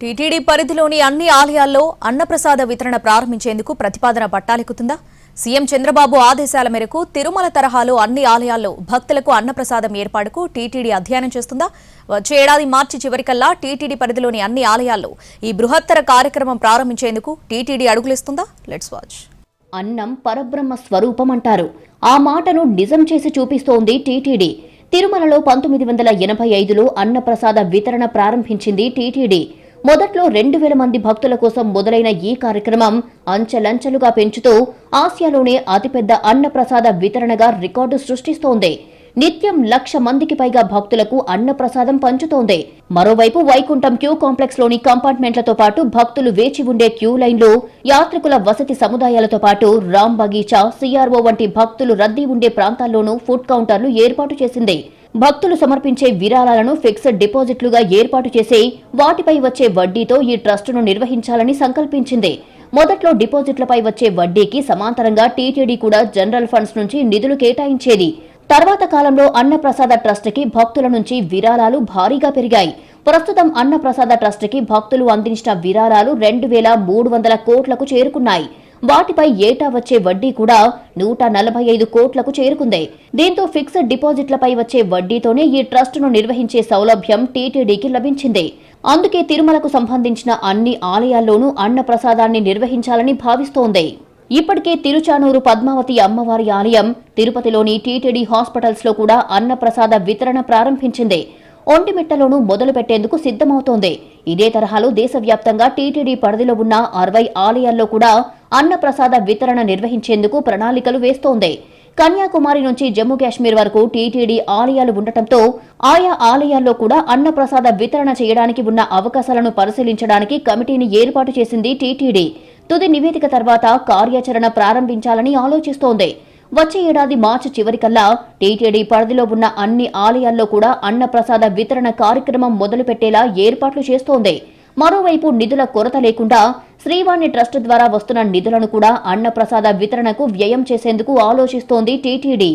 TTD పరిధిలోని అన్ని ఆలయాల్లో అన్నప్రసాద వితరణ ప్రారంభించేందుకు ప్రతిపాదన పట్టాలెక్కుతుందా? సీఎం చంద్రబాబు ఆదేశాల మేరకు తిరుమల తరహాలో అన్ని ఆలయాల్లో భక్తులకు అన్నప్రసాదం ఏర్పాటుకు టీటీడీ అధ్యయనం చేస్తుందా? వచ్చే ఏడాది మార్చి చివరికల్లా టీటీడీ పరిధిలోని అన్ని ఆలయాల్లో ఈ బృహత్తర కార్యక్రమం ప్రారంభించేందుకు టీటీడీ అడుగులేస్తుందా? Let's watch. అన్నం పరబ్రహ్మ స్వరూపం అంటారు. ఆ మాటను నిజం చేసి చూపిస్తోంది టీటీడీ. తిరుమలలో 1985లో అన్నప్రసాద వితరణ ప్రారంభించింది టీటీడీ. మొదట్లో 2000 మంది భక్తుల కోసం మొదలైన ఈ కార్యక్రమం అంచెలంచెలుగా పెంచుతూ ఆసియాలోనే అతిపెద్ద అన్నప్రసాద వితరణగా రికార్డు సృష్టిస్తోంది. నిత్యం 1,00,000 మందికి పైగా భక్తులకు అన్నప్రసాదం పంచుతోంది. మరోవైపు వైకుంఠం క్యూ కాంప్లెక్స్ లోని కంపార్ట్మెంట్లతో పాటు భక్తులు వేచి ఉండే క్యూ లైన్లు, యాత్రికుల వసతి సముదాయాలతో పాటు రామ్ బగీచా, సిఆర్ఓ వంటి భక్తులు రద్దీ ఉండే ప్రాంతాల్లోనూ ఫుడ్ కౌంటర్లు ఏర్పాటు చేసింది. భక్తులు సమర్పించే విరాళాలను ఫిక్స్డ్ డిపాజిట్లుగా ఏర్పాటు చేసి వాటిపై వచ్చే వడ్డీతో ఈ ట్రస్టును నిర్వహించాలని సంకల్పించింది. మొదట్లో డిపాజిట్లపై వచ్చే వడ్డీకి సమాంతరంగా టీటీడీ కూడా జనరల్ ఫండ్స్ నుంచి నిధులు కేటాయించేది. తర్వాత కాలంలో అన్నప్రసాద ట్రస్టుకి భక్తుల నుంచి విరాళాలు భారీగా పెరిగాయి. ప్రస్తుతం అన్నప్రసాద ట్రస్టుకి భక్తులు అందించిన విరాళాలు 2,300 కోట్లకు చేరుకున్నాయి. వాటిపై ఏటా వచ్చే వడ్డీ కూడా 145 కోట్లకు చేరుకుంది. దీంతో ఫిక్స్డ్ డిపాజిట్లపై వచ్చే వడ్డీతోనే ఈ ట్రస్టును నిర్వహించే సౌలభ్యం టీటీడీకి లభించింది. అందుకే తిరుమలకు సంబంధించిన అన్ని ఆలయాల్లోనూ అన్నప్రసాదాన్ని నిర్వహించాలని భావిస్తోంది. ఇప్పటికే తిరుచానూరు పద్మావతి అమ్మవారి ఆలయం, తిరుపతిలోని టీటీడీ హాస్పిటల్స్ లో కూడా అన్నప్రసాద వితరణ ప్రారంభించింది. ఒంటిమిట్టలోనూ మొదలు పెట్టేందుకు సిద్ధమవుతోంది. ఇదే తరహాలో దేశవ్యాప్తంగా టీటీడీ పరిధిలో ఉన్న 60 ఆలయాల్లో కూడా అన్నప్రసాద వితరణ నిర్వహించేందుకు ప్రణాళికలు వేస్తోంది. కన్యాకుమారి నుంచి జమ్మూ కాశ్మీర్ వరకు టీటీడీ ఆలయాలు ఉండటంతో ఆయా ఆలయాల్లో కూడా అన్నప్రసాద వితరణ చేయడానికి ఉన్న అవకాశాలను పరిశీలించడానికి కమిటీని ఏర్పాటు చేసింది టీటీడీ. తుది నివేదిక తర్వాత కార్యాచరణ ప్రారంభించాలని ఆలోచిస్తోంది. వచ్చే ఏడాది మార్చి చివరికల్లా టీటీడీ పరిధిలో ఉన్న అన్ని ఆలయాల్లో కూడా అన్నప్రసాద వితరణ కార్యక్రమం మొదలుపెట్టేలా ఏర్పాట్లు చేస్తోంది. మరోవైపు నిధుల కొరత లేకుండా శ్రీవాణి ట్రస్ట్ ద్వారా వస్తున్న నిధులను కూడా అన్నప్రసాద వితరణకు వ్యయం చేసేందుకు ఆలోచిస్తోంది టీటీడీ.